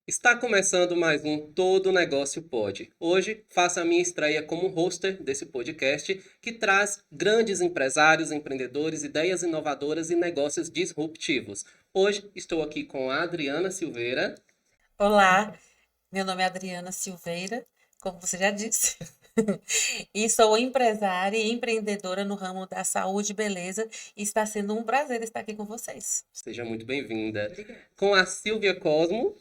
Está começando mais um Todo Negócio Pode. Hoje faço a minha estreia como hoster desse podcast que traz grandes empresários, empreendedores, ideias inovadoras e negócios disruptivos. Hoje estou aqui com a Adriana Silveira. Olá, meu nome é Adriana Silveira, como você já disse, e sou empresária e empreendedora no ramo da saúde e beleza, e está sendo um prazer estar aqui com vocês. Seja muito bem-vinda. Com a Silvia Cosmo.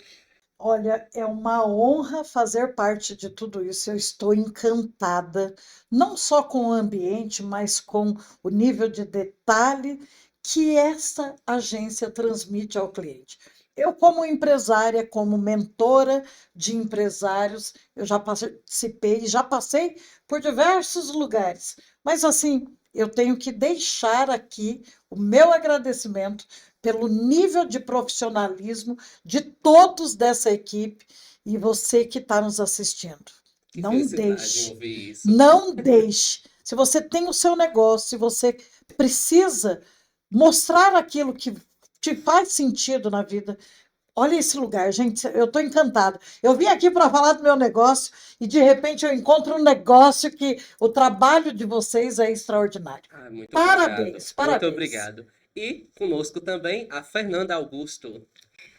Olha, é uma honra fazer parte de tudo isso. Eu estou encantada, não só com o ambiente, mas com o nível de detalhe que essa agência transmite ao cliente. Eu, como empresária, como mentora de empresários, eu já participei, já passei por diversos lugares, mas assim, eu tenho que deixar aqui o meu agradecimento pelo nível de profissionalismo de todos dessa equipe e você que está nos assistindo. Que Não felicidade em deixe, ouvir isso. não deixe. Se você tem o seu negócio, se você precisa mostrar aquilo que te faz sentido na vida, olha esse lugar, gente, eu estou encantada. Eu vim aqui para falar do meu negócio e de repente eu encontro um negócio que o trabalho de vocês é extraordinário. Muito obrigado. Parabéns, Muito parabéns. obrigado. E conosco também a Fernanda Augusto.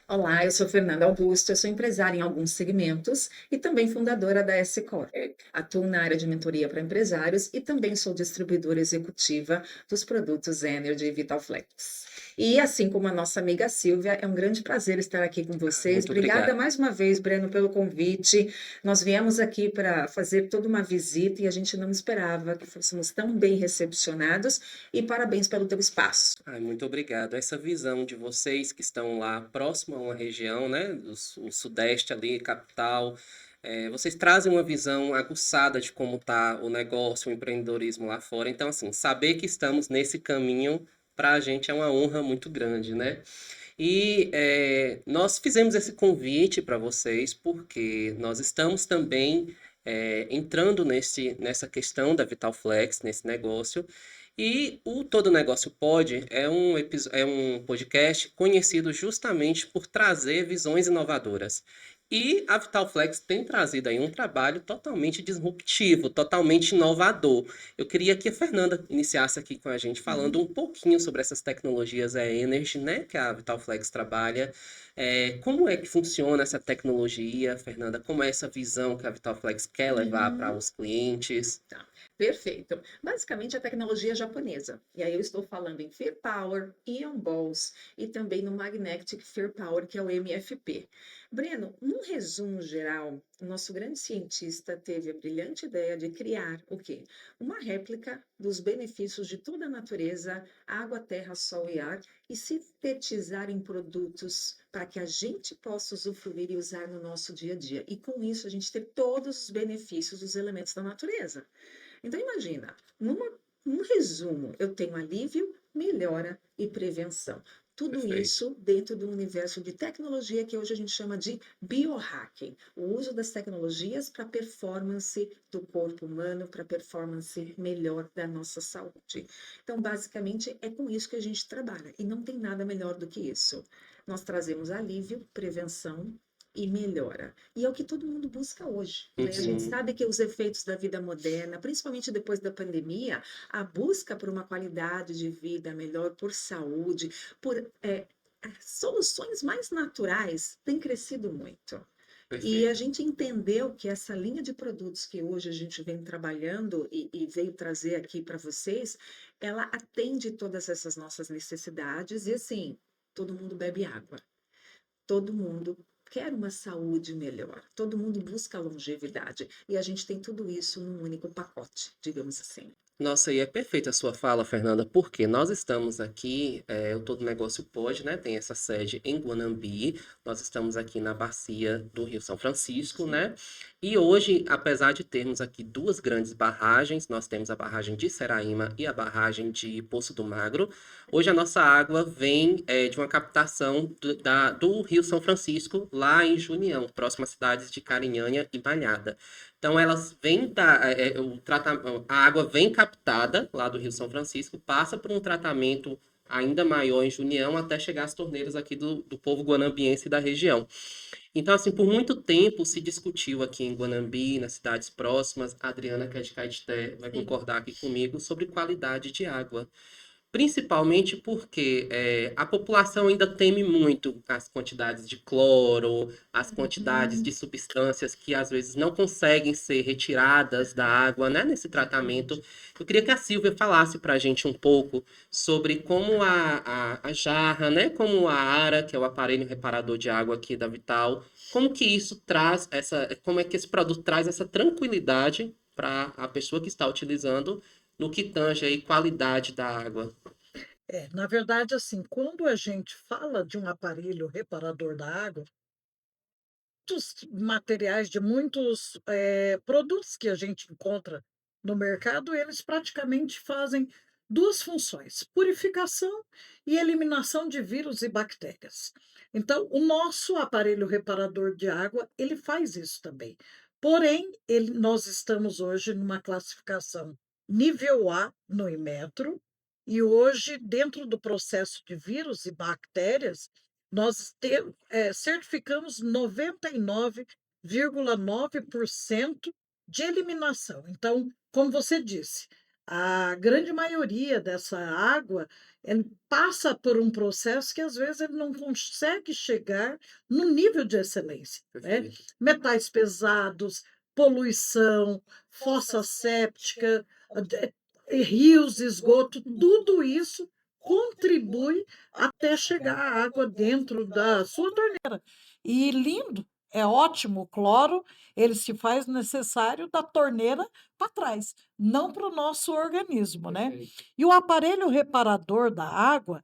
Olá, eu sou Fernanda Augusto, eu sou empresária em alguns segmentos e também fundadora da S Corp. Atuo na área de mentoria para empresários e também sou distribuidora executiva dos produtos Energy e Vitalflex. E assim como a nossa amiga Silvia, é um grande prazer estar aqui com vocês. Muito Obrigada obrigado. mais uma vez, Breno, pelo convite. Nós viemos aqui para fazer toda uma visita e a gente não esperava que fôssemos tão bem recepcionados e parabéns pelo teu espaço. Muito obrigado. Essa visão de vocês que estão lá próximo a uma região, né, o sudeste ali, capital, vocês trazem uma visão aguçada de como está o negócio, o empreendedorismo lá fora. Então, assim, saber que estamos nesse caminho, para a gente é uma honra muito grande, né? E nós fizemos esse convite para vocês porque nós estamos também entrando nessa questão da Vitalflex, nesse negócio. E o Todo Negócio Pode é um podcast conhecido justamente por trazer visões inovadoras. E a Vitalflex tem trazido aí um trabalho totalmente disruptivo, totalmente inovador. Eu queria que a Fernanda iniciasse aqui com a gente falando um pouquinho sobre essas tecnologias Energy, né, que a Vitalflex trabalha. Como é que funciona essa tecnologia, Fernanda? Como é essa visão que a Vitalflex quer levar para Uhum. os clientes? Tá, perfeito. Basicamente, a tecnologia japonesa. E aí eu estou falando em Fear Power, Ion Balls e também no Magnetic Fear Power, que é o MFP. Breno, num resumo geral, o nosso grande cientista teve a brilhante ideia de criar o quê? Uma réplica dos benefícios de toda a natureza, água, terra, sol e ar, e sintetizar em produtos para que a gente possa usufruir e usar no nosso dia a dia. E com isso a gente ter todos os benefícios dos elementos da natureza. Então, imagina, num resumo, eu tenho alívio, melhora e prevenção. Tudo Perfeito. isso dentro do universo de tecnologia que hoje a gente chama de biohacking, o uso das tecnologias para performance do corpo humano, para performance melhor da nossa saúde. Então, basicamente, é com isso que a gente trabalha e não tem nada melhor do que isso. Nós trazemos alívio, prevenção e melhora. E é o que todo mundo busca hoje, né? A gente Uhum. sabe que os efeitos da vida moderna, principalmente depois da pandemia, a busca por uma qualidade de vida melhor, por saúde, por soluções mais naturais tem crescido muito. E a Perfeito. gente entendeu que essa linha de produtos que hoje a gente vem trabalhando e veio trazer aqui para vocês, ela atende todas essas nossas necessidades e assim, todo mundo bebe água. Todo mundo quer uma saúde melhor, todo mundo busca longevidade e a gente tem tudo isso num único pacote, digamos assim. Nossa, e é perfeita a sua fala, Fernanda, porque nós estamos aqui, o Todo Negócio Pode, né? Tem essa sede em Guanambi, nós estamos aqui na bacia do Rio São Francisco, né? E hoje, apesar de termos aqui duas grandes barragens, nós temos a barragem de Seraíma e a barragem de Poço do Magro, hoje a nossa água vem de uma captação do Rio São Francisco, lá em Junião, próximas cidades de Carinhanha e Malhada. Então elas vêm a água vem captada lá do Rio São Francisco, passa por um tratamento ainda maior em Junião até chegar às torneiras aqui do povo guanambiense da região. Então, assim, por muito tempo se discutiu aqui em Guanambi, nas cidades próximas, a Adriana, que é de Caetité, vai Sim. concordar aqui comigo, sobre qualidade de água. Principalmente porque a população ainda teme muito as quantidades de cloro, as quantidades de substâncias que às vezes não conseguem ser retiradas da água, né, nesse tratamento. Eu queria que a Silvia falasse para a gente um pouco sobre como a jarra, né, como a ARA, que é o aparelho reparador de água aqui da Vital, como que isso traz como é que esse produto traz essa tranquilidade para a pessoa que está utilizando no que tange aí qualidade da água. Na verdade, assim, quando a gente fala de um aparelho reparador da água, muitos materiais de muitos, produtos que a gente encontra no mercado, eles praticamente fazem 2 funções: purificação e eliminação de vírus e bactérias. Então, o nosso aparelho reparador de água, ele faz isso também. Porém, nós estamos hoje numa classificação nível A no Inmetro, e hoje, dentro do processo de vírus e bactérias, nós certificamos 99,9% de eliminação. Então, como você disse, a grande maioria dessa água, passa por um processo que às vezes ele não consegue chegar no nível de excelência, né? Perfeito. Metais pesados, poluição, fossa séptica, rios, esgoto, tudo isso contribui até chegar a água dentro da sua torneira. E lindo, é ótimo o cloro, ele se faz necessário da torneira para trás, não para o nosso organismo, né. Perfeito. E o aparelho reparador da água,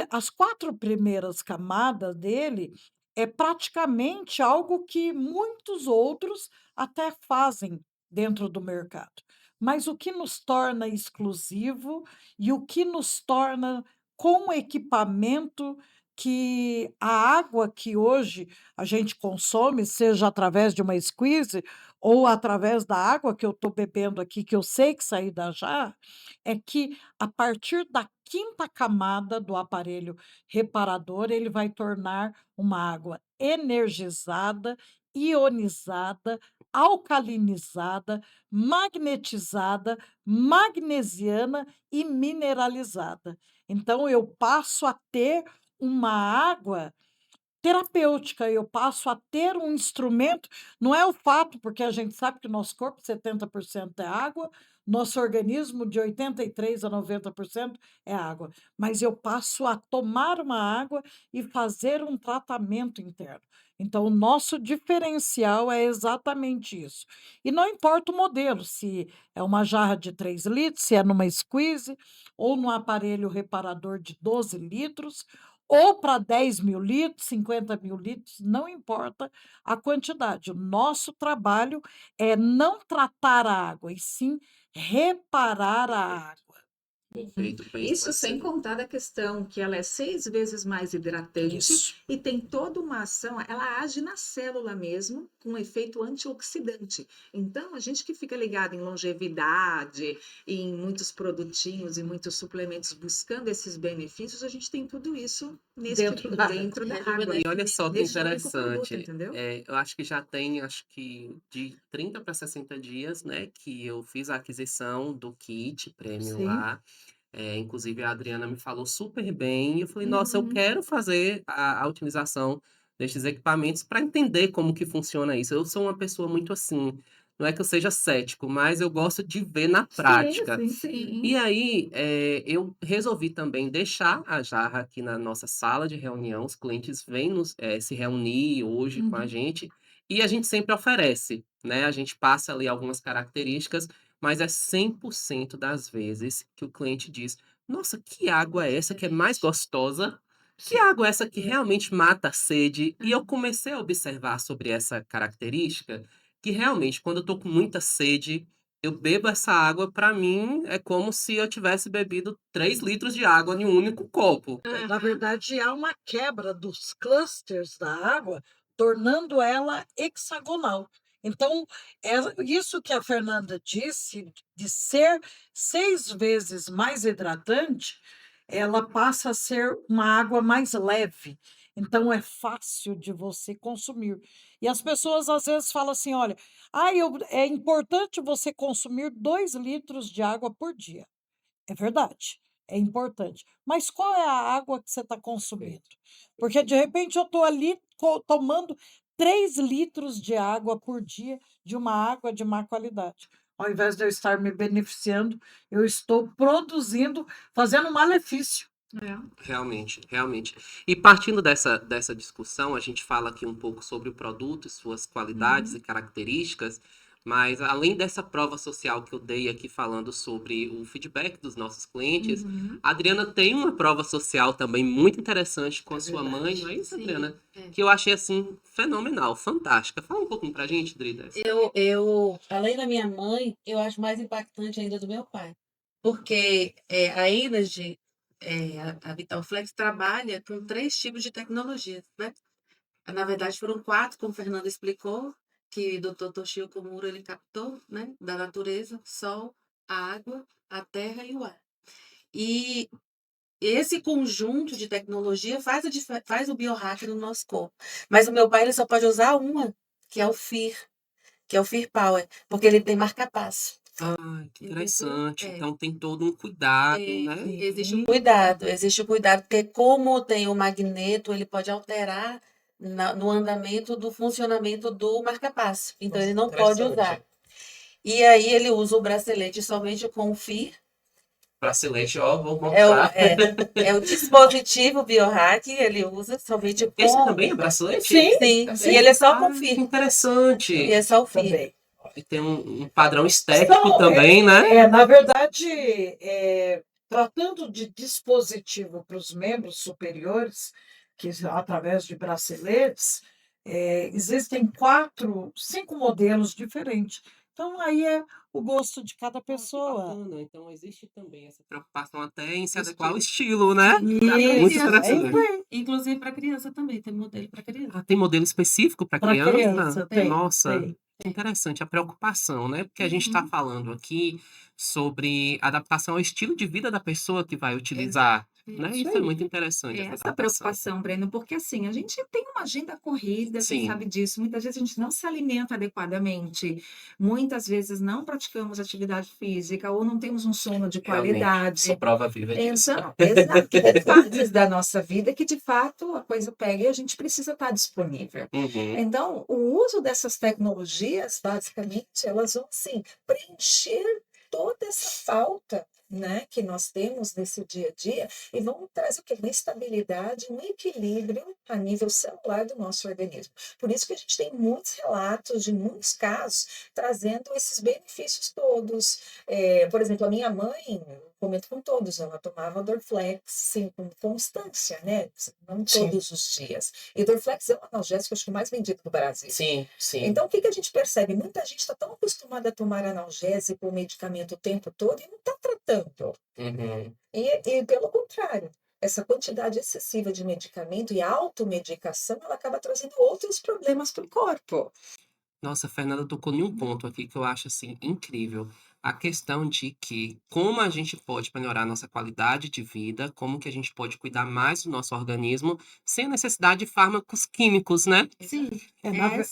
as 4 primeiras camadas dele é praticamente algo que muitos outros até fazem dentro do mercado. Mas o que nos torna exclusivo e o que nos torna com equipamento que a água que hoje a gente consome, seja através de uma squeeze ou através da água que eu estou bebendo aqui, que eu sei que saí da jarra, é que a partir da quinta camada do aparelho reparador, ele vai tornar uma água energizada, ionizada, alcalinizada, magnetizada, magnesiana e mineralizada. Então eu passo a ter uma água terapêutica, eu passo a ter um instrumento, não é o fato, porque a gente sabe que o nosso corpo 70% é água, nosso organismo de 83 a 90% é água, mas eu passo a tomar uma água e fazer um tratamento interno. Então o nosso diferencial é exatamente isso. E não importa o modelo, se é uma jarra de 3 litros, se é numa squeeze ou num aparelho reparador de 12 litros, ou para 10.000 litros, 50.000 litros, não importa a quantidade. O nosso trabalho é não tratar a água, e sim reparar a água. Perfeito, bem Isso sem esclarecido. contar da questão que ela é 6 vezes mais hidratante Isso. e tem toda uma ação, ela age na célula mesmo, com um efeito antioxidante. Então, a gente que fica ligado em longevidade, em muitos produtinhos e muitos suplementos buscando esses benefícios, a gente tem tudo isso Dentro da água. dentro da água, E olha só que neste único produto, interessante, entendeu? eu acho que já tem, acho que de 30 para 60 dias, né, que eu fiz a aquisição do kit premium Sim. lá. Inclusive a Adriana me falou super bem, e eu falei: "Nossa, eu Uhum. quero fazer a utilização destes equipamentos para entender como que funciona isso". Eu sou uma pessoa muito assim, não é que eu seja cético, mas eu gosto de ver na Sim, prática. sim, sim. E aí, eu resolvi também deixar a jarra aqui na nossa sala de reunião, os clientes vêm se reunir hoje com a Uhum. gente, e a gente sempre oferece, né, a gente passa ali algumas características, mas é 100% das vezes que o cliente diz: "Nossa, que água é essa que é mais gostosa? Que Sim. água é essa que realmente mata a sede?". E eu comecei a observar sobre essa característica, que realmente quando eu tô com muita sede, eu bebo essa água, para mim é como se eu tivesse bebido 3 litros de água em um único copo. Na Aham. verdade, há uma quebra dos clusters da água, tornando ela hexagonal. Então, isso que a Fernanda disse, de ser 6 vezes mais hidratante, ela passa a ser uma água mais leve. Então é fácil de você consumir. E as pessoas às vezes falam assim: olha, é importante você consumir 2 litros de água por dia. É verdade, é importante. Mas qual é a água que você está consumindo? Porque de repente eu estou ali tomando 3 litros de água por dia, de uma água de má qualidade. Ao invés de eu estar me beneficiando, eu estou produzindo, fazendo um malefício. É. Realmente, realmente. E partindo dessa discussão, a gente fala aqui um pouco sobre o produto e suas qualidades e características, mas além dessa prova social que eu dei aqui falando sobre o feedback dos nossos clientes, Uhum. a Adriana tem uma prova social também muito interessante com a É sua mãe, verdade. não é isso, Sim, Adriana? é. Que eu achei assim fenomenal, fantástica. Fala um pouquinho pra gente, Drida. Além da minha mãe, eu acho mais impactante ainda do meu pai. Porque a Energy, a Vitalflex, trabalha com 3 tipos de tecnologias, né? Na verdade, foram 4, como o Fernando explicou, que o Dr. Toshio Komuro ele captou, né? Da natureza, sol, a água, a terra e o ar. E esse conjunto de tecnologia faz o biohack no nosso corpo. Mas o meu pai ele só pode usar uma, que é o FEAR, que é o Fear Power, porque ele tem marca-passo. Ah, que Entendeu? interessante. É. Então tem todo um cuidado, né? Existe um cuidado, porque como tem o magneto, ele pode alterar no andamento do funcionamento do marca-passo. Então ele não pode usar. E aí ele usa o bracelete somente com o FIR. Bracelete, ó, vou É o, mostrar. é o dispositivo biohack, ele usa somente Esse com. também é bracelete? Sim, e ele é só com Que FIR. interessante. E é só o FIR. Também. E tem um padrão estético São, também, né? na verdade, tratando de dispositivo para os membros superiores, que através de braceletes, existem 4, 5 modelos diferentes. Então, aí é o gosto de cada Ah, que pessoa. bacana. Então existe também essa preocupação até em se adequar ao estilo, né? Muito Isso, é interessante. isso aí. Inclusive para criança também, tem modelo para criança. Ah, tem modelo específico para Para criança? criança, tem. Nossa, tem. que interessante a preocupação, né? Porque a gente está falando aqui sobre adaptação ao estilo de vida da pessoa que vai utilizar, né? Isso Isso é aí. muito interessante, essa Essa adaptação. preocupação, Breno, porque assim, a gente tem uma agenda corrida, você Sim. sabe disso. Muitas vezes a gente não se alimenta adequadamente, muitas vezes não praticamos atividade física ou não temos um sono de Realmente, sou qualidade. prova viva disso. Então, exato, tem fases da nossa vida que de fato a coisa pega e a gente precisa estar disponível. Uhum. Então, o uso dessas tecnologias, basicamente, elas vão assim, preencher toda essa falta, né, que nós temos nesse dia a dia e vão trazer o quê? Uma estabilidade, um equilíbrio a nível celular do nosso organismo. Por isso que a gente tem muitos relatos de muitos casos trazendo esses benefícios todos. Por exemplo, a minha mãe, comento com todos, ela tomava Dorflex, sim, com constância, né? Não Sim. todos os dias. E Dorflex é o analgésico, acho que mais vendido no Brasil. Sim, sim. Então, o que a gente percebe? Muita gente está tão acostumada a tomar analgésico ou medicamento o tempo todo e não está tratando. Uhum. E pelo contrário, essa quantidade excessiva de medicamento e automedicação, ela acaba trazendo outros problemas para o corpo. Nossa, a Fernanda tocou em um ponto aqui que eu acho assim incrível. A questão de que como a gente pode melhorar a nossa qualidade de vida, como que a gente pode cuidar mais do nosso organismo sem a necessidade de fármacos químicos, né? Sim,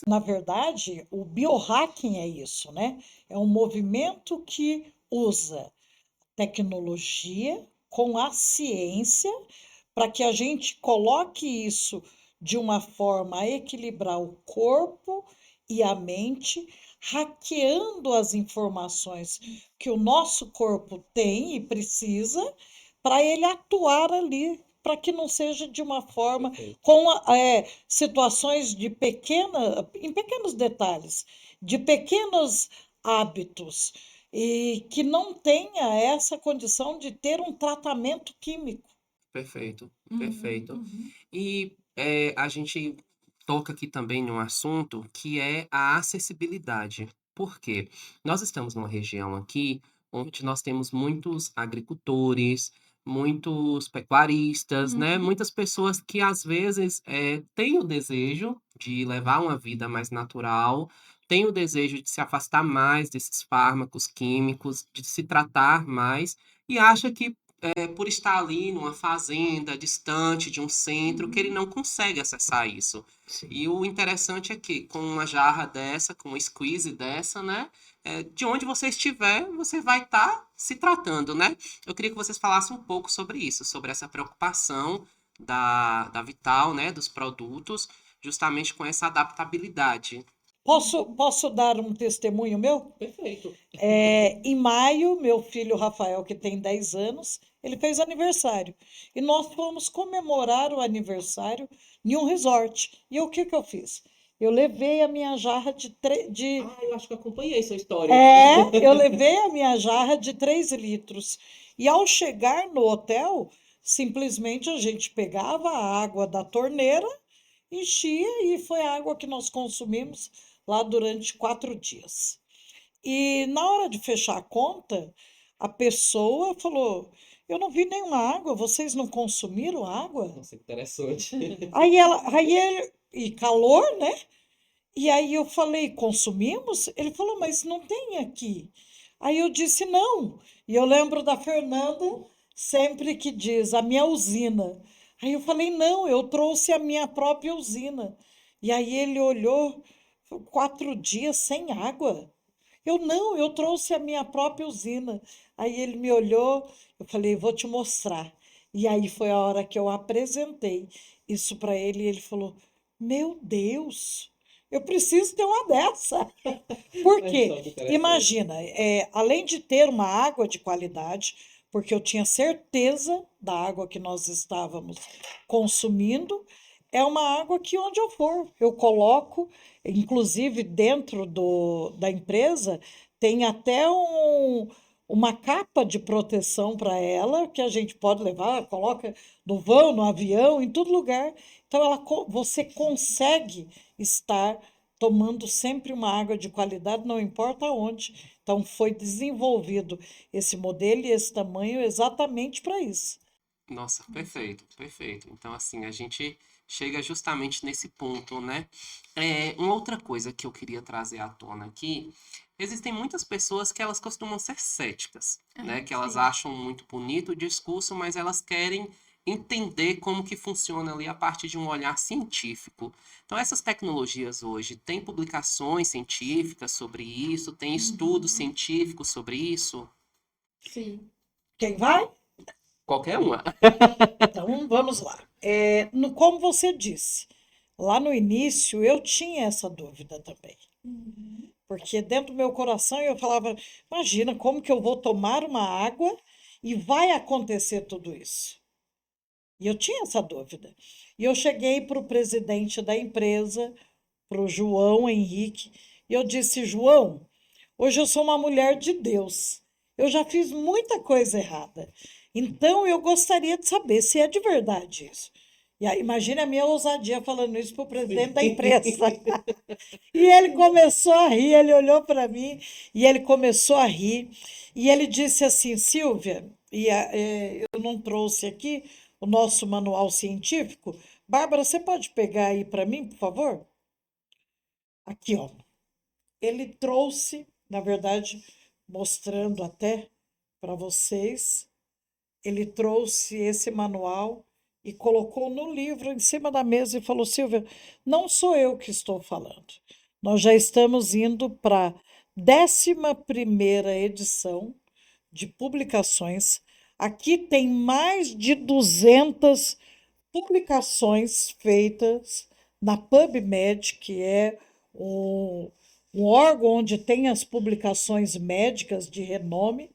Na verdade, o biohacking é isso, né? É um movimento que usa tecnologia com a ciência para que a gente coloque isso de uma forma a equilibrar o corpo e a mente, hackeando as informações que o nosso corpo tem e precisa para ele atuar ali, para que não seja de uma forma Perfeito. com situações em pequenos detalhes, de pequenos hábitos e que não tenha essa condição de ter um tratamento químico. Perfeito, Uhum, perfeito. uhum. E a gente toca aqui também num assunto que é a acessibilidade. Por quê? Nós estamos numa região aqui onde nós temos muitos agricultores, muitos pecuaristas, né? Uhum. Muitas pessoas que às vezes têm o desejo de levar uma vida mais natural, têm o desejo de se afastar mais desses fármacos químicos, de se tratar mais, e acha que por estar ali numa fazenda distante de um centro, que ele não consegue acessar isso. Sim. E o interessante é que com uma jarra dessa, com uma squeeze dessa, né? De onde você estiver, você vai estar se tratando, né? Eu queria que vocês falassem um pouco sobre isso, sobre essa preocupação da Vital, né? Dos produtos, justamente com essa adaptabilidade. Posso dar um testemunho meu? Perfeito. Em maio, meu filho Rafael, que tem 10 anos, ele fez aniversário. E nós fomos comemorar o aniversário em um resort. E o que eu fiz? Eu levei a minha jarra de Eu acho que eu acompanhei essa história. eu levei a minha jarra de 3 litros. E ao chegar no hotel, simplesmente a gente pegava a água da torneira, enchia e foi a água que nós consumimos lá durante 4 dias. E na hora de fechar a conta, a pessoa falou: Eu não vi nenhuma água, vocês não consumiram água? Nossa, interessante. E calor, né? E aí eu falei: Consumimos? Ele falou: Mas não tem aqui. Aí eu disse: Não. E eu lembro da Fernanda, sempre que diz: A minha usina. Aí eu falei: Não, eu trouxe a minha própria usina. E aí ele olhou: 4 dias sem água. Eu não, eu trouxe a minha própria usina. Aí ele me olhou, eu falei, vou te mostrar. E aí foi a hora que eu apresentei isso para ele e ele falou: Meu Deus, eu preciso ter uma dessa. Por quê? Imagina, além de ter uma água de qualidade, porque eu tinha certeza da água que nós estávamos consumindo, é uma água que onde eu for, eu coloco, inclusive dentro da empresa, tem até uma capa de proteção para ela, que a gente pode levar, coloca no vão, no avião, em todo lugar. Então, você consegue estar tomando sempre uma água de qualidade, não importa onde. Então, foi desenvolvido esse modelo e esse tamanho exatamente para isso. Nossa, perfeito, perfeito. Então, assim, a gente chega justamente nesse ponto, né? Uma outra coisa que eu queria trazer à tona aqui, existem muitas pessoas que elas costumam ser céticas, né? Que elas Sim. acham muito bonito o discurso, mas elas querem entender como que funciona ali a partir de um olhar científico. Então, essas tecnologias hoje, tem publicações científicas sobre isso? Tem estudos científicos sobre isso? Sim. Quem vai? Qualquer uma. Então, vamos lá. Como você disse, lá no início eu tinha essa dúvida também. Porque dentro do meu coração eu falava: imagina como que eu vou tomar uma água e vai acontecer tudo isso. E eu tinha essa dúvida. E eu cheguei para o presidente da empresa, para o João Henrique, e eu disse: João, hoje eu sou uma mulher de Deus. Eu já fiz muita coisa errada. Então eu gostaria de saber se é de verdade isso. E aí, imagine a minha ousadia falando isso para o presidente da empresa. E ele começou a rir, ele olhou para mim e ele começou a rir. E ele disse assim: Silvia, eu não trouxe aqui o nosso manual científico. Bárbara, você pode pegar aí para mim, por favor? Aqui, ó. Ele trouxe, na verdade, mostrando até para vocês, ele trouxe esse manual e colocou no livro em cima da mesa e falou: Silvia, não sou eu que estou falando. Nós já estamos indo para a 11ª edição de publicações. Aqui tem mais de 200 publicações feitas na PubMed, que é um órgão onde tem as publicações médicas de renome,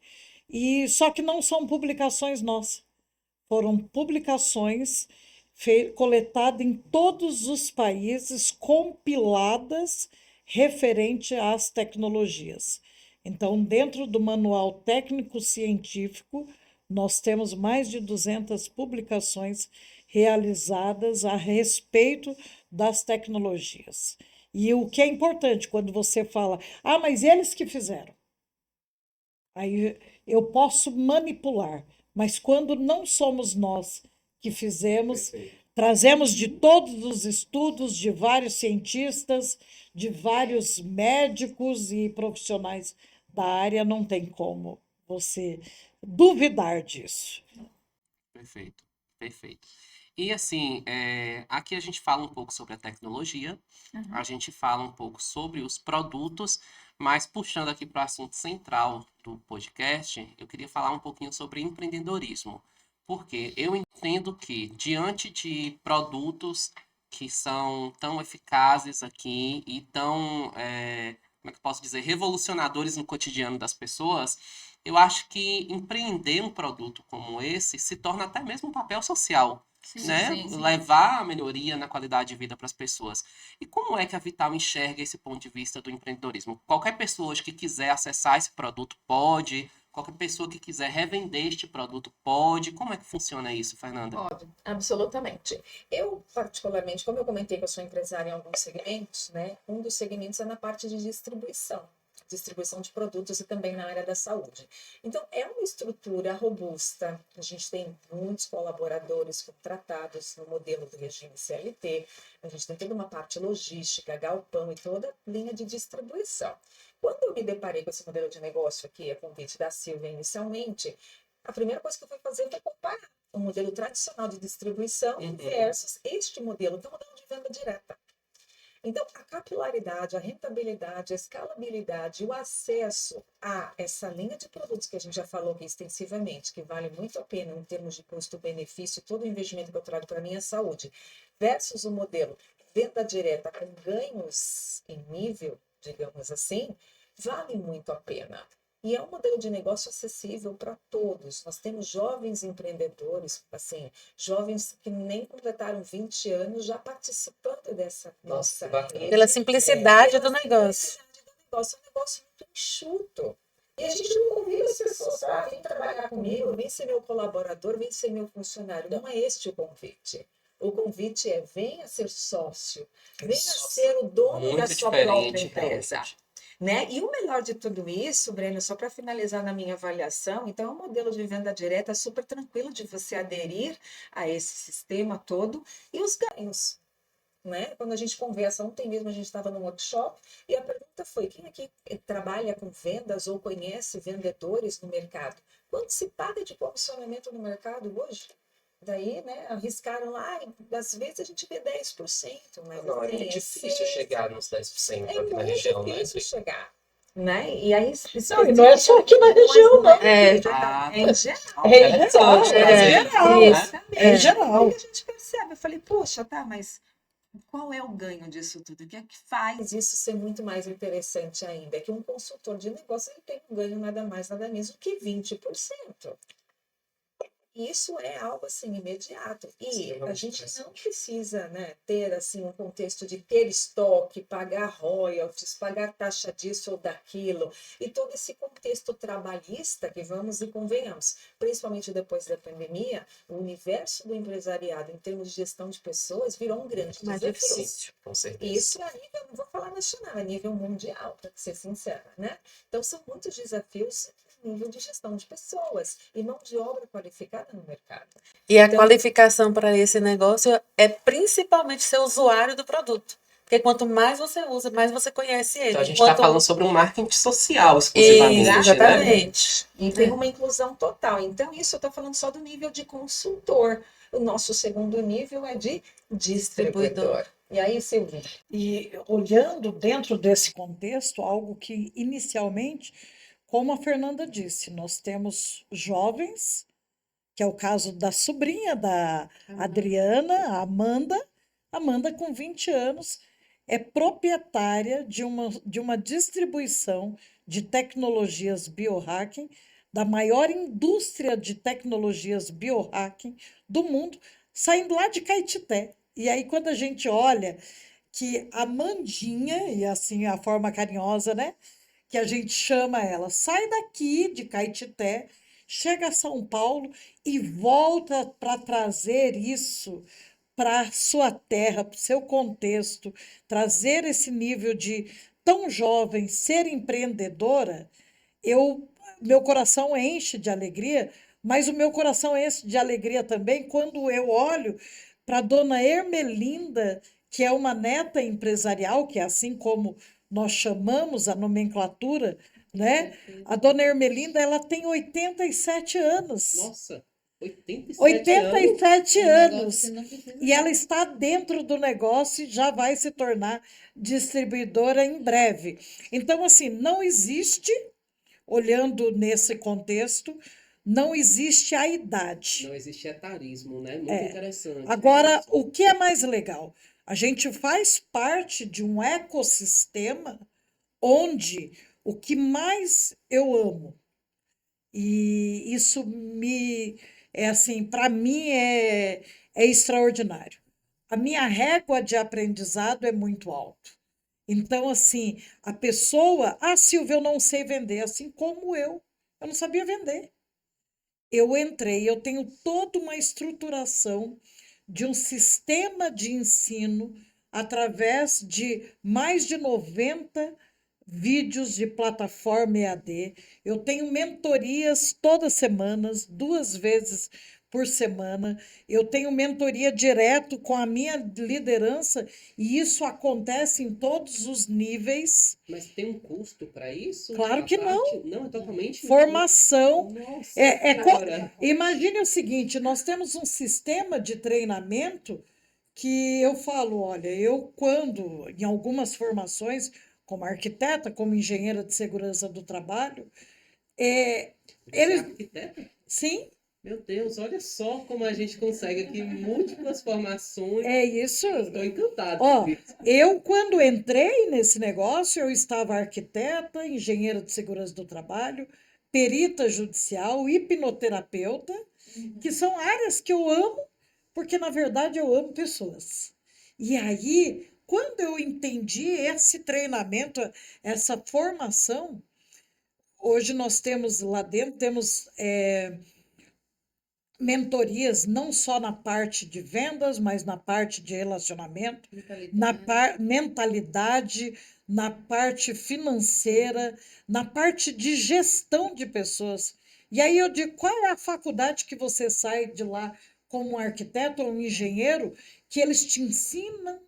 e só que não são publicações nossas. Foram publicações coletadas em todos os países, compiladas referente às tecnologias. Então, dentro do manual técnico-científico, nós temos mais de 200 publicações realizadas a respeito das tecnologias. E o que é importante quando você fala: mas eles que fizeram. Aí eu posso manipular, mas quando não somos nós que fizemos, trazemos de todos os estudos, de vários cientistas, de vários médicos e profissionais da área, não tem como você duvidar disso. Perfeito, perfeito. E assim, aqui a gente fala um pouco sobre a tecnologia, a gente fala um pouco sobre os produtos, mas puxando aqui para o assunto central do podcast, eu queria falar um pouquinho sobre empreendedorismo. Porque eu entendo que, diante de produtos que são tão eficazes aqui e tão, como é que eu posso dizer, revolucionadores no cotidiano das pessoas, eu acho que empreender um produto como esse se torna até mesmo um papel social, Sim, né? sim, sim. Levar a melhoria na qualidade de vida para as pessoas. E como é que a Vital enxerga esse ponto de vista do empreendedorismo? Qualquer pessoa hoje que quiser acessar esse produto pode, qualquer pessoa que quiser revender este produto pode. Como é que funciona isso, Fernanda? Pode, absolutamente. Eu, particularmente, como eu comentei que eu sou empresária em alguns segmentos, né? Um dos segmentos é na parte de distribuição de produtos e também na área da saúde. Então, é uma estrutura robusta. A gente tem muitos colaboradores contratados no modelo do regime CLT. A gente tem toda uma parte logística, galpão e toda a linha de distribuição. Quando eu me deparei com esse modelo de negócio aqui, a convite da Silvia inicialmente, a primeira coisa que eu fui fazer foi comparar o modelo tradicional de distribuição versus este modelo, que é o modelo de venda direta. Então, a capilaridade, a rentabilidade, a escalabilidade, o acesso a essa linha de produtos que a gente já falou aqui extensivamente, que vale muito a pena em termos de custo-benefício, todo o investimento que eu trago para a minha saúde, versus o modelo venda direta com ganhos em nível, digamos assim, vale muito a pena. E é um modelo de negócio acessível para todos. Nós temos jovens empreendedores, assim, jovens que nem completaram 20 anos já participando dessa nossa rede. Pela simplicidade do Pela negócio. simplicidade do negócio. É um negócio muito enxuto. E a gente não convida as pessoas para vir trabalhar comigo, vem ser meu colaborador, vem ser meu funcionário. Não é este o convite. O convite é venha ser sócio, venha ser o dono da sua própria empresa. Né? E o melhor de tudo isso, Breno, só para finalizar na minha avaliação, então é um modelo de venda direta super tranquilo de você aderir a esse sistema todo e os ganhos. Né? Quando a gente conversa, ontem mesmo a gente estava num workshop e a pergunta foi: quem aqui trabalha com vendas ou conhece vendedores no mercado? Quanto se paga de comissionamento no mercado hoje? Daí, né, arriscaram lá, e às vezes a gente vê 10%, mas Não, é assim, muito difícil chegar nos 10% é aqui na muito região, né? difícil chegar. Né? E aí, Não, e não é só aqui na região, não. É, Ah, em geral. É em geral, É, é geral, Exatamente. é geral. Aí a gente percebe, eu falei, poxa, tá, mas qual é o ganho disso tudo? O que é que faz isso ser muito mais interessante ainda? É que um consultor de negócio ele tem um ganho nada mais, nada menos do que 20%. Isso é algo assim imediato. E a gente não precisa, né, ter assim um contexto de ter estoque, pagar royalties, pagar taxa disso ou daquilo, e todo esse contexto trabalhista que vamos e convenhamos, principalmente depois da pandemia, o universo do empresariado em termos de gestão de pessoas virou um grande Mais desafio. difícil, com certeza. Isso a nível, não vou falar nacional, a nível mundial, para ser sincera, né? Então são muitos desafios a nível de gestão de pessoas e mão de obra qualificada no mercado. E a Então- qualificação para esse negócio é principalmente ser usuário do produto. Porque quanto mais você usa, mais você conhece ele. Então a gente está Quanto- falando sobre um marketing social exclusivamente, Isso, né? exatamente. E tem uma inclusão total. Então, isso eu estou falando só do nível de consultor. O nosso segundo nível é de distribuidor. E aí, Silvia? E olhando dentro desse contexto, algo que inicialmente, como a Fernanda disse, nós temos jovens, que é o caso da sobrinha da Adriana, a Amanda com 20 anos, é proprietária de uma distribuição de tecnologias biohacking, da maior indústria de tecnologias biohacking do mundo, saindo lá de Caetité. E aí, quando a gente olha que a Mandinha, e assim a forma carinhosa, né, que a gente chama ela, sai daqui de Caetité, chega a São Paulo e volta para trazer isso para a sua terra, para o seu contexto, trazer esse nível de tão jovem ser empreendedora, meu coração enche de alegria, mas o meu coração enche de alegria também quando eu olho para a dona Ermelinda, que é uma neta empresarial, que é assim como nós chamamos a nomenclatura né? A dona Ermelinda, ela tem 87 anos. Nossa, 87 anos. 87 É um negócio anos. que não precisa. E ela está dentro do negócio e já vai se tornar distribuidora em breve. Então, assim, não existe, olhando nesse contexto, não existe a idade. Não existe etarismo, né? Muito interessante Agora, isso. o que é mais legal? A gente faz parte de um ecossistema onde o que mais eu amo, e isso é assim, para mim é extraordinário. A minha régua de aprendizado é muito alto. Então, assim, a pessoa, Silvia, eu não sei vender, assim como eu não sabia vender. Eu entrei, eu tenho toda uma estruturação de um sistema de ensino através de mais de 90 vídeos de plataforma EAD. Eu tenho mentorias todas semanas, 2 vezes por semana. Eu tenho mentoria direto com a minha liderança e isso acontece em todos os níveis. Mas tem um custo para isso? Claro A que não. parte? Não, é totalmente Formação. Nossa Senhora. senhora. Imagine o seguinte: nós temos um sistema de treinamento que eu falo, olha, eu quando, em algumas formações, como arquiteta, como engenheira de segurança do trabalho, Você é eles, arquiteta? sim, Meu Deus, olha só como a gente consegue aqui múltiplas formações. é isso. Estou encantado Ó, com isso. eu quando entrei nesse negócio, eu estava arquiteta, engenheira de segurança do trabalho, perita judicial, hipnoterapeuta, que são áreas que eu amo, porque na verdade eu amo pessoas. E aí, quando eu entendi esse treinamento, essa formação, hoje nós temos lá dentro, temos mentorias não só na parte de vendas, mas na parte de relacionamento, na mentalidade, na parte financeira, na parte de gestão de pessoas. E aí eu digo, qual é a faculdade que você sai de lá como um arquiteto ou um engenheiro que eles te ensinam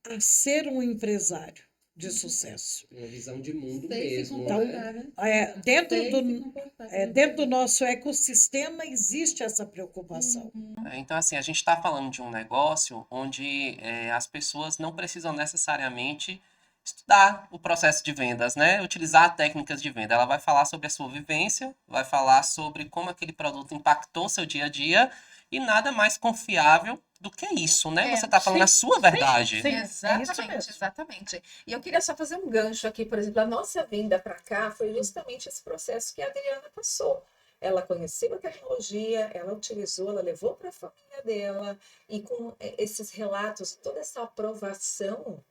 a ser um empresário de sucesso? Uma visão de mundo Sei se mesmo, Então, comportar, né? né? dentro Sei se do, comportar. dentro do nosso ecossistema existe essa preocupação. Então, assim, a gente está falando de um negócio onde as pessoas não precisam necessariamente estudar o processo de vendas, né? Utilizar técnicas de venda. Ela vai falar sobre a sua vivência, vai falar sobre como aquele produto impactou seu dia a dia e nada mais confiável do que isso, né? É, Você está falando a sua verdade. sim. É isso Exatamente, mesmo. exatamente. E eu queria só fazer um gancho aqui, por exemplo, a nossa vinda para cá foi justamente esse processo que a Adriana passou. Ela conheceu a tecnologia, ela utilizou, ela levou para a família dela, e com esses relatos, toda essa aprovação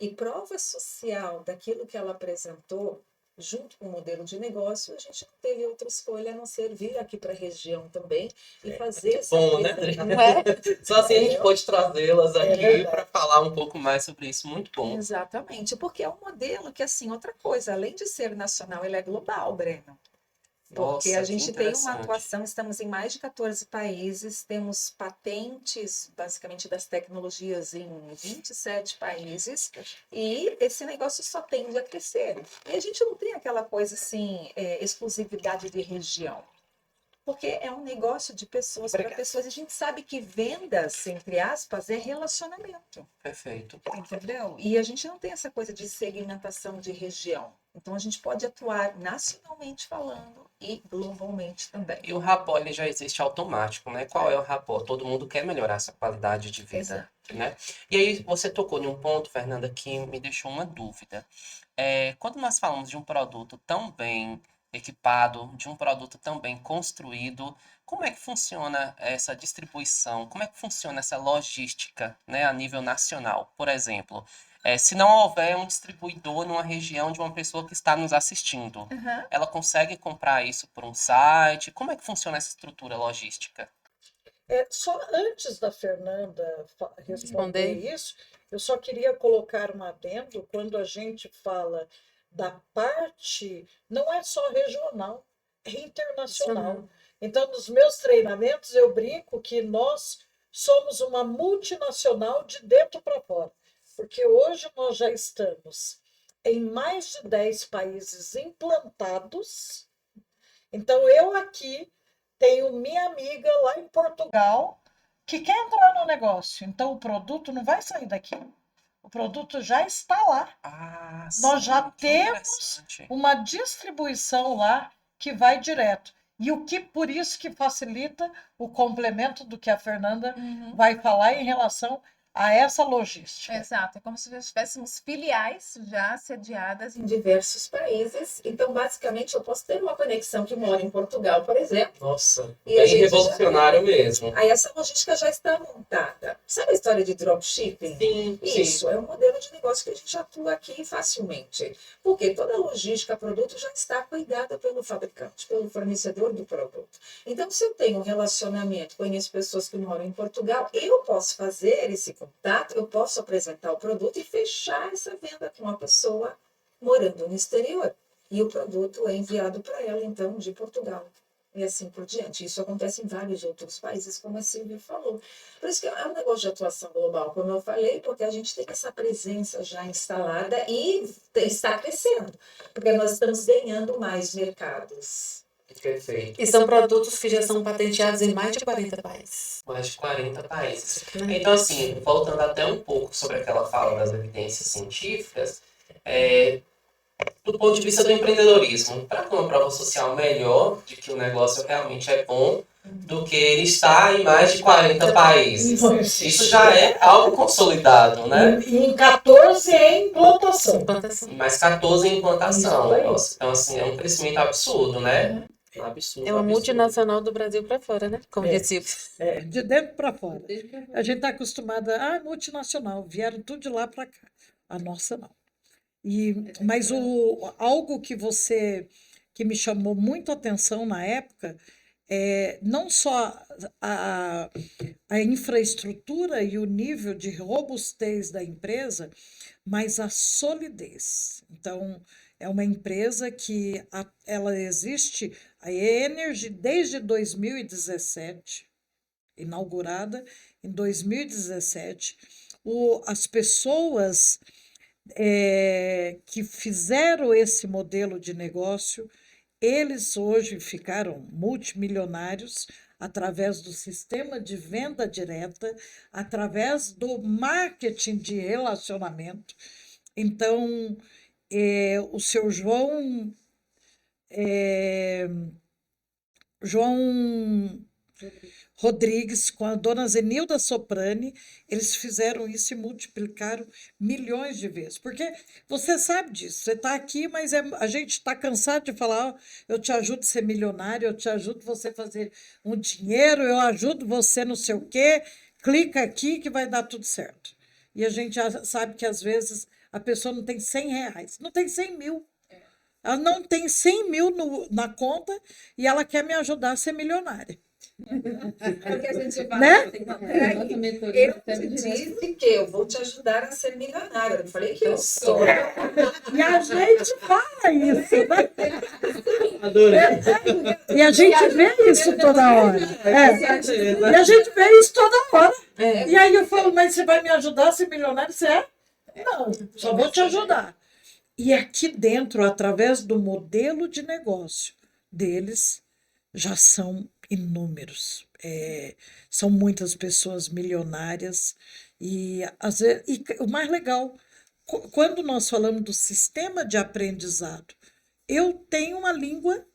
e prova social daquilo que ela apresentou, junto com o modelo de negócio, a gente não teve outra escolha a não ser vir aqui para a região também e fazer essa Bom, né, coisa, Adriana? não é? Só assim a gente pode trazê-las aqui verdade. para falar um pouco mais sobre isso. Muito bom. Exatamente, porque é um modelo que, assim, outra coisa, além de ser nacional, ele é global, Breno. Porque Nossa, a que gente tem uma interessante. atuação, estamos em mais de 14 países, temos patentes, basicamente, das tecnologias em 27 países, e esse negócio só tende a crescer. E a gente não tem aquela coisa, assim, exclusividade de região. Porque é um negócio de pessoas para pessoas. E a gente sabe que vendas, entre aspas, é relacionamento. Perfeito. Entendeu? E a gente não tem essa coisa de segmentação de região. Então a gente pode atuar nacionalmente falando e globalmente também. E o rapport ele já existe automático, né? Qual é o rapport? Todo mundo quer melhorar essa qualidade de vida, Exato. né? E aí você tocou em um ponto, Fernanda, que me deixou uma dúvida. Quando nós falamos de um produto tão bem equipado, de um produto tão bem construído, como é que funciona essa distribuição? Como é que funciona essa logística, né, a nível nacional? Por exemplo, se não houver um distribuidor numa região de uma pessoa que está nos assistindo, Uhum. ela consegue comprar isso por um site? Como é que funciona essa estrutura logística? Só antes da Fernanda responder Responder. isso, eu só queria colocar um adendo quando a gente fala da parte, não é só regional, é internacional. Então, nos meus treinamentos, eu brinco que nós somos uma multinacional de dentro para fora, porque hoje nós já estamos em mais de 10 países implantados. Então, eu aqui tenho minha amiga lá em Portugal que quer entrar no negócio. Então, o produto não vai sair daqui. O produto já está lá. Ah, Nós já sim, que temos interessante. uma distribuição lá que vai direto. E o que por isso que facilita o complemento do que a Fernanda Uhum. vai falar em relação a essa logística. Exato, é como se nós tivéssemos filiais já sediadas Em diversos países. Então, basicamente, eu posso ter uma conexão que mora em Portugal, por exemplo. Nossa, E a bem gente revolucionário mesmo. Aí essa logística já está montada. Sabe a história de dropshipping? Sim, Isso, é um modelo de negócio que a gente atua aqui facilmente. Porque toda a logística, produto já está cuidada pelo fabricante, pelo fornecedor do produto. Então, se eu tenho um relacionamento, conheço pessoas que moram em Portugal, eu posso fazer esse contato, eu posso apresentar o produto e fechar essa venda com uma pessoa morando no exterior. E o produto é enviado para ela, então, de Portugal. E assim por diante. Isso acontece em vários outros países, como a Silvia falou. Por isso que é um negócio de atuação global, como eu falei, porque a gente tem essa presença já instalada e está crescendo, porque nós estamos ganhando mais mercados. Perfeito. E são produtos que já são patenteados em mais de 40 países. Mais de 40 países. Então, assim, voltando até um pouco sobre aquela fala das evidências científicas, do ponto de vista do empreendedorismo, para ter uma prova social melhor de que o negócio realmente é bom do que ele estar em mais de 40 países. Isso já é algo consolidado, né? E em 14 é implantação. E mais 14 em implantação. Isso aí. Nossa, então, assim, é um crescimento absurdo, né? Um absurdo. É uma absurdo. multinacional do Brasil para fora, né? Como É. disse. De dentro para fora. A gente está acostumada, multinacional, vieram tudo de lá para cá. A nossa não. Mas algo que me chamou muito a atenção na época é não só a infraestrutura e o nível de robustez da empresa, mas a solidez. Então, é uma empresa que ela existe, a Energy, desde 2017, inaugurada em 2017. As pessoas que fizeram esse modelo de negócio, eles hoje ficaram multimilionários através do sistema de venda direta, através do marketing de relacionamento. Então, o seu João Rodrigues, com a dona Zenilda Soprani, eles fizeram isso e multiplicaram milhões de vezes. Porque você sabe disso, você está aqui, mas a gente está cansado de falar, eu te ajudo a ser milionário, eu te ajudo você a fazer um dinheiro, eu ajudo você não sei o quê, clica aqui que vai dar tudo certo. E a gente já sabe que às vezes a pessoa não tem R$100, não tem 100 mil. Ela não tem 100 mil na conta e ela quer me ajudar a ser milionária. Porque a gente vai, Né? eu te disse que eu vou te ajudar a ser milionário. Eu não falei que eu sou. E a gente fala isso, né? Adorei. E a gente vê isso toda hora. E a gente vê isso toda hora. E aí eu falo, mas você vai me ajudar a ser milionário? Você é? Não, só vou te ajudar. E aqui dentro, através do modelo de negócio deles, já são inúmeros. São muitas pessoas milionárias. E o mais legal, quando nós falamos do sistema de aprendizado, eu tenho uma língua,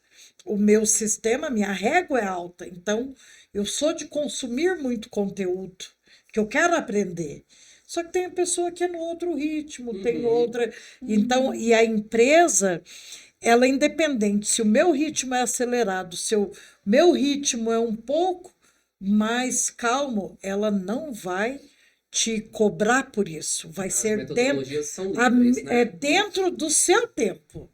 o meu sistema, minha régua é alta, então eu sou de consumir muito conteúdo, que eu quero aprender. Só que tem pessoa que é no outro ritmo, tem outra. Então, e a empresa, ela é independente. Se o meu ritmo é acelerado, se o meu ritmo é um pouco mais calmo, ela não vai te cobrar por isso. Vai ser metodologias são livres, né? dentro do seu tempo.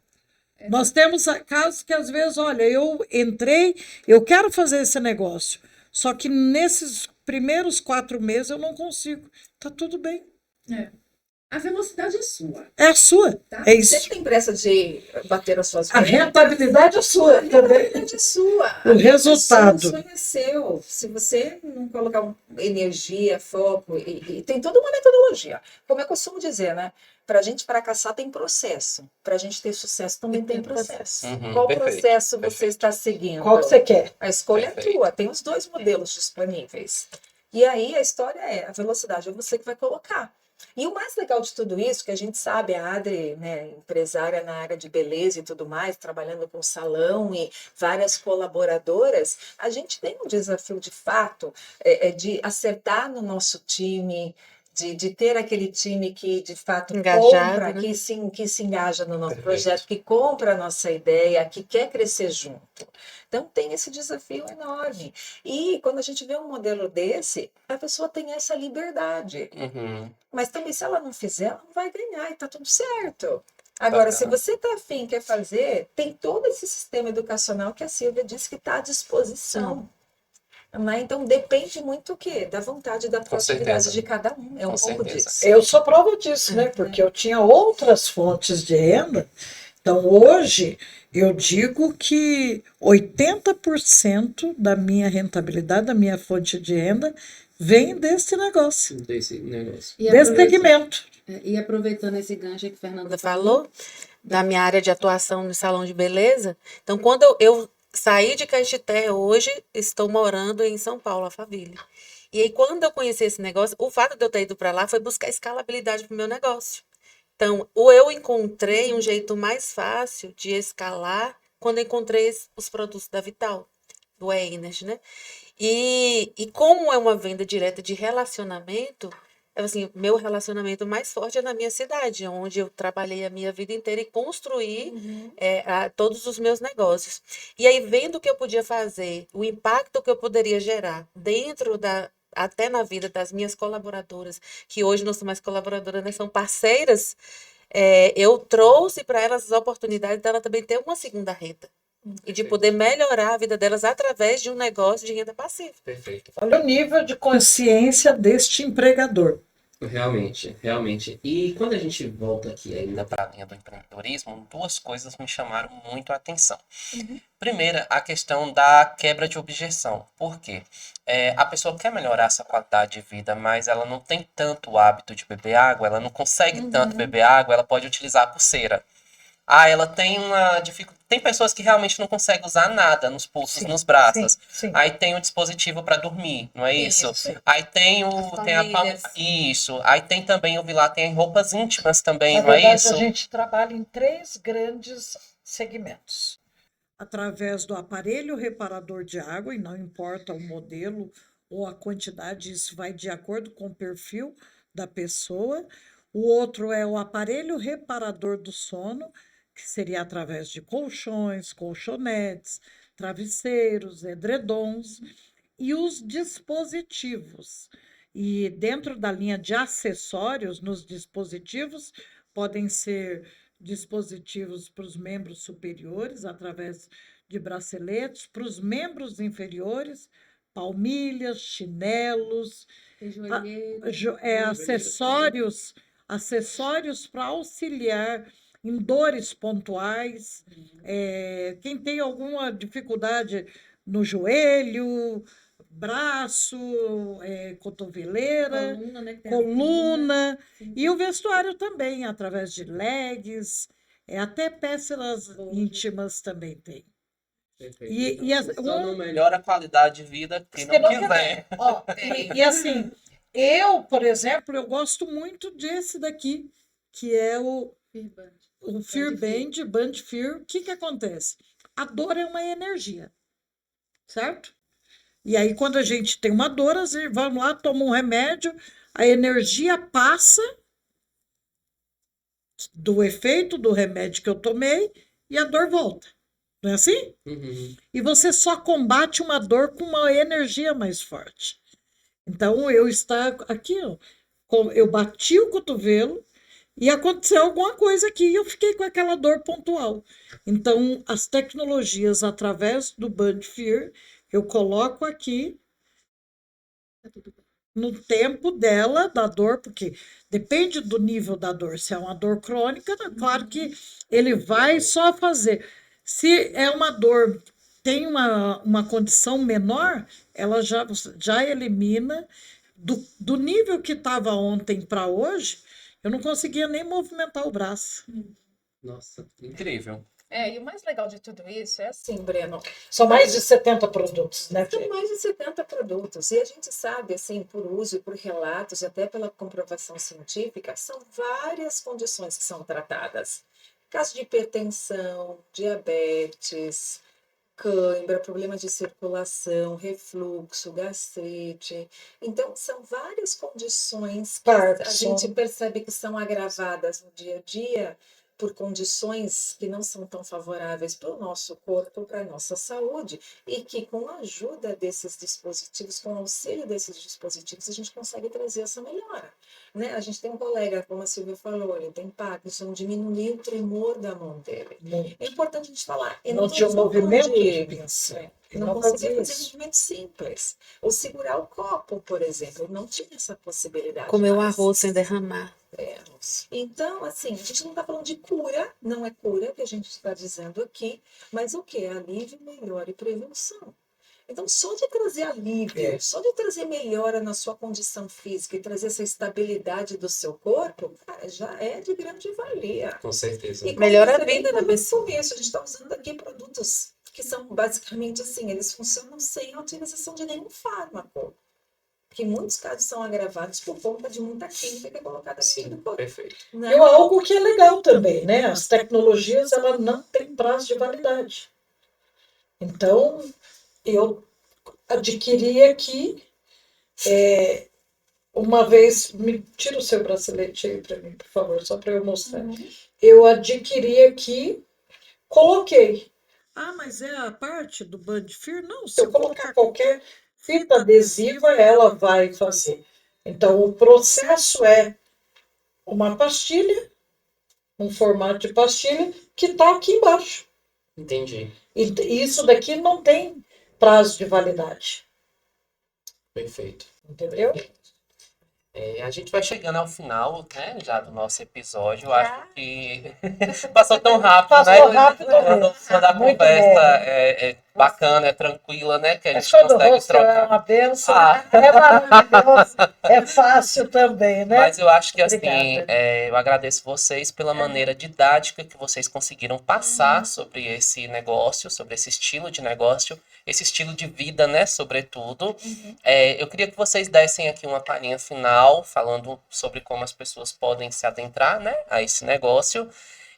Nós temos casos que às vezes, olha, eu entrei, eu quero fazer esse negócio, só que nesses primeiros 4 meses eu não consigo. Tá tudo bem. A velocidade é sua, É a sua, tá? é Você isso. que tem pressa de bater as suas A metas, rentabilidade é a sua também. rentabilidade é sua. O resultado. O sonho é seu. Se você não colocar energia, foco, e tem toda uma metodologia. Como eu costumo dizer, né? Para a gente fracassar tem processo. Para a gente ter sucesso também tem processo. Qual Perfeito, processo você perfeito. está seguindo? Qual que você quer? A escolha é Perfeito. tua. Tem os dois modelos disponíveis. E aí a história é, a velocidade é você que vai colocar. E o mais legal de tudo isso, que a gente sabe, a Adri, né, empresária na área de beleza e tudo mais, trabalhando com salão e várias colaboradoras, a gente tem um desafio de fato de acertar no nosso time, de ter aquele time que de fato Engajado, compra, né? que se engaja no nosso Perfeito. projeto, que compra a nossa ideia, que quer crescer junto. Então tem esse desafio enorme. E quando a gente vê um modelo desse, a pessoa tem essa liberdade. Uhum. Mas também, se ela não fizer, ela não vai ganhar e tá tudo certo. Agora, se Bacana. você está afim, quer fazer, tem todo esse sistema educacional que a Silvia disse que está à disposição. Né? Então, depende muito o quê? Da vontade, da proatividade certeza. de cada um. É um Com pouco certeza. disso. Eu sou prova disso, né? Porque eu tinha outras fontes de renda. Então, hoje, eu digo que 80% da minha rentabilidade, da minha fonte de renda, vem desse negócio, Desse negócio. E desse segmento. E aproveitando esse gancho aí que o Fernanda Falou da minha área de atuação no salão de beleza. Então, quando eu saí de Caetité, hoje estou morando em São Paulo, Alphaville. E aí, quando eu conheci esse negócio, o fato de eu ter ido para lá foi buscar escalabilidade para o meu negócio. Então, eu encontrei um jeito mais fácil de escalar quando eu encontrei os produtos da Vital, do E-Energy, né? E como é uma venda direta de relacionamento, assim, meu relacionamento mais forte é na minha cidade, onde eu trabalhei a minha vida inteira e construí todos os meus negócios. E aí, vendo o que eu podia fazer, o impacto que eu poderia gerar dentro até na vida das minhas colaboradoras, que hoje não são mais colaboradoras, né, são parceiras, eu trouxe para elas as oportunidades dela também ter uma segunda renda. E de poder melhorar a vida delas através de um negócio de renda passiva. Perfeito. Olha o nível de consciência deste empregador. Realmente, realmente. E quando a gente volta aqui ainda para a linha do empreendedorismo, duas coisas me chamaram muito a atenção. Primeira, a questão da quebra de objeção. Por quê? A pessoa quer melhorar essa qualidade de vida, mas ela não tem tanto o hábito de beber água, ela não consegue tanto beber água, ela pode utilizar a pulseira. Ela tem uma dificuldade. Tem pessoas que realmente não conseguem usar nada nos pulsos, Sim, nos braços. sim. Aí tem o dispositivo para dormir, não é isso? Isso. Aí tem tem a famílias. isso. Aí tem também, eu vi lá, tem roupas íntimas também, Na não é verdade, isso? a gente trabalha em 3 grandes segmentos. Através do aparelho reparador de água, e não importa o modelo ou a quantidade, isso vai de acordo com o perfil da pessoa. O outro é o aparelho reparador do sono, que seria através de colchões, colchonetes, travesseiros, edredons, e os dispositivos. E dentro da linha de acessórios, nos dispositivos, podem ser dispositivos para os membros superiores, através de braceletes, para os membros inferiores, palmilhas, chinelos, acessórios para auxiliar em dores pontuais. Quem tem alguma dificuldade no joelho, braço, cotoveleira, coluna, né? Que tem a coluna, Sim. e o vestuário também, através de leggings, até peças íntimas também tem. Perfeito. E as- Só não melhora a qualidade de vida quem não quiser. Ó, e assim, eu, por exemplo, eu gosto muito desse daqui, que é o Fear Band, Band Fear. O que acontece? A dor é uma energia, certo? E aí, quando a gente tem uma dor, vamos lá, toma um remédio, a energia passa do efeito do remédio que eu tomei e a dor volta. Não é assim? Uhum. E você só combate uma dor com uma energia mais forte. Então, eu estava aqui, ó, eu bati o cotovelo e aconteceu alguma coisa aqui e eu fiquei com aquela dor pontual. Então, as tecnologias, através do Band Fear, eu coloco aqui no tempo dela, da dor, porque depende do nível da dor. Se é uma dor crônica, claro que ele vai só fazer. Se é uma dor, tem uma condição menor, ela já elimina. Do nível que estava ontem para hoje, eu não conseguia nem movimentar o braço. Nossa, incrível. E o mais legal de tudo isso é assim, Breno. São mais de 70 produtos, né, São Fê? mais de 70 produtos. E a gente sabe, assim, por uso e por relatos, e até pela comprovação científica, são várias condições que são tratadas. Caso de hipertensão, diabetes, cãibra, problema de circulação, refluxo, gastrite. Então, são várias condições que a gente Parkinson. percebe que são agravadas no dia a dia por condições que não são tão favoráveis para o nosso corpo, para a nossa saúde, e que com a ajuda desses dispositivos, com o auxílio desses dispositivos, a gente consegue trazer essa melhora. Né? A gente tem um colega, como a Silvia falou, ele tem Parkinson, diminuiu o tremor da mão dele. É importante a gente falar. Ele Não tinha estamos falando movimento de de pinça. Ele não não conseguia fazia fazer isso. movimentos simples. Ou segurar o copo, por exemplo. Ele não tinha essa possibilidade Comer o mais. arroz sem derramar. Então, assim, a gente não está falando de cura, não é cura que a gente está dizendo aqui, mas o que? Alívio, melhora e prevenção. Então, só de trazer alívio, só de trazer melhora na sua condição física e trazer essa estabilidade do seu corpo, cara, já é de grande valia. Com certeza. E como Melhora a você bem vida da falou no pessoa. começo, a gente está usando aqui produtos que são basicamente assim, eles funcionam sem a utilização de nenhum fármaco. Que em muitos casos são agravados por conta de muita química que é colocada dentro do corpo. Perfeito. Né? E algo que é legal também, né? As tecnologias, ela não tem prazo de validade. Então, eu adquiri aqui, uma vez, me tira o seu bracelete aí para mim, por favor, só para eu mostrar. Eu adquiri aqui, coloquei. Ah, mas é a parte do Band Fear? Não, se eu colocar qualquer fita adesiva, ela vai fazer. Então, o processo é uma pastilha, um formato de pastilha, que está aqui embaixo. Entendi. E isso daqui não tem prazo de validade, Perfeito. entendeu? A gente vai chegando ao final, né, já do nosso episódio. Eu Já? acho que passou tão rápido, Passou né? rápido mesmo. Quando a Muito conversa bem. é bacana, é tranquila, né? Que a Mas gente quando o consegue rosto é trocar. uma benção, Ah. é maravilhoso, é fácil também, né? Mas eu acho que assim, Obrigada. eu agradeço vocês pela maneira didática que vocês conseguiram passar sobre esse negócio, sobre esse estilo de negócio, esse estilo de vida, né, sobretudo. Eu queria que vocês dessem aqui uma palhinha final, falando sobre como as pessoas podem se adentrar, né, a esse negócio.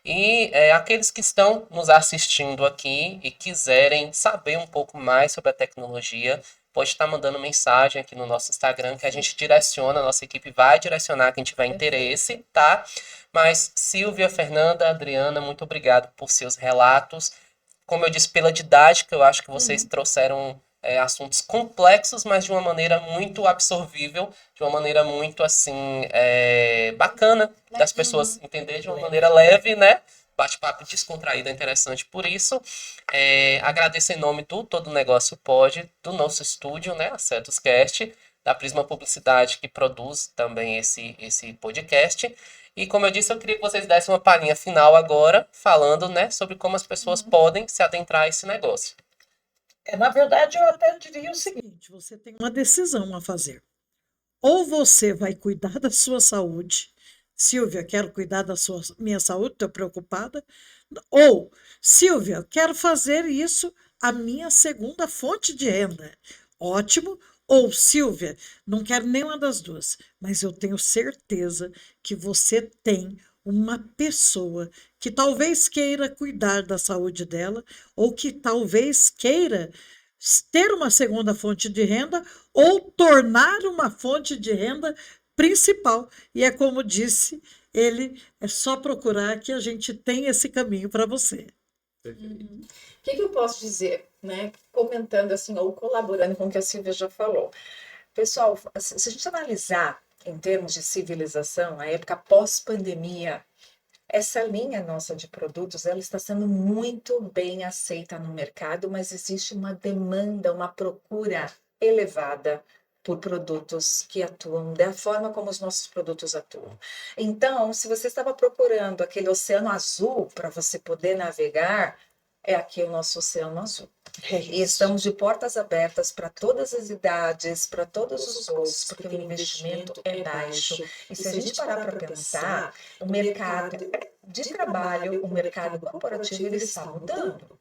E aqueles que estão nos assistindo aqui e quiserem saber um pouco mais sobre a tecnologia, pode estar mandando mensagem aqui no nosso Instagram, que a gente direciona, a nossa equipe vai direcionar quem tiver interesse, tá? Mas Silvia, Fernanda, Adriana, muito obrigado por seus relatos. Como eu disse, pela didática, eu acho que vocês trouxeram assuntos complexos, mas de uma maneira muito absorvível, de uma maneira muito, assim, bacana das pessoas entenderem de uma maneira leve, né? Bate-papo descontraído, é interessante por isso. Agradeço em nome do Todo Negócio Pode, do nosso estúdio, né? A Cetoscast, da Prisma Publicidade, que produz também esse podcast. E como eu disse, eu queria que vocês dessem uma palhinha final agora, falando, né, sobre como as pessoas podem se adentrar a esse negócio. Na verdade, eu até diria o seguinte: você tem uma decisão a fazer. Ou você vai cuidar da sua saúde. Silvia, quero cuidar da minha saúde, estou preocupada. Ou, Silvia, quero fazer isso a minha segunda fonte de renda. Ótimo. Ou, Silvia, não quero nenhuma das duas, mas eu tenho certeza que você tem uma pessoa que talvez queira cuidar da saúde dela, ou que talvez queira ter uma segunda fonte de renda, ou tornar uma fonte de renda principal. E é como disse ele, é só procurar que a gente tem esse caminho para você. O que eu posso dizer, né? Comentando assim, ou colaborando com o que a Silvia já falou. Pessoal, se a gente analisar em termos de civilização, a época pós-pandemia, essa linha nossa de produtos, ela está sendo muito bem aceita no mercado, mas existe uma demanda, uma procura elevada por produtos que atuam da forma como os nossos produtos atuam. Então, se você estava procurando aquele oceano azul para você poder navegar, é aqui o nosso oceano azul. É E isso. estamos de portas abertas para todas as idades, para todos os gostos, porque o investimento é baixo. E se a gente parar para pensar, o mercado de trabalho, o mercado corporativo, ele está mudando.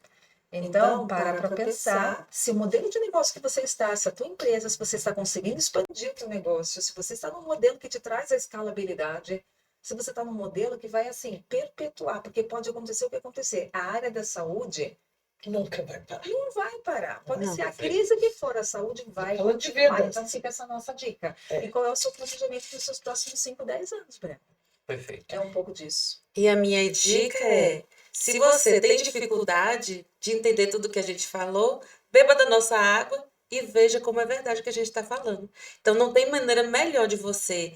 Então, para pensar se o modelo de negócio que você está, se a tua empresa, se você está conseguindo expandir o teu negócio, se você está num modelo que te traz a escalabilidade, se você está num modelo que vai, assim, perpetuar, porque pode acontecer o que acontecer. A área da saúde Nunca vai parar. não vai parar. Pode Não. ser a crise que for, a saúde vai Falando de continuar. vidas. Então, fica essa nossa dica. É. E qual é o seu planejamento para os seus próximos 5, 10 anos, Breno? Perfeito. É um pouco disso. E a minha dica é: se você tem dificuldade de entender tudo que a gente falou, beba da nossa água e veja como é verdade o que a gente está falando. Então, não tem maneira melhor de você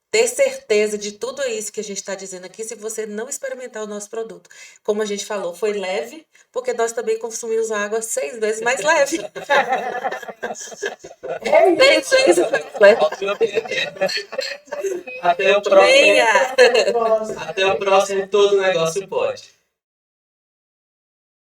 ter certeza de tudo isso que a gente está dizendo aqui se você não experimentar o nosso produto. Como a gente falou, foi leve, porque nós também consumimos água 6 vezes mais leve. 6 vezes mais leve. Até o próximo. Venha! Nossa. Até o próximo Todo Negócio Pode.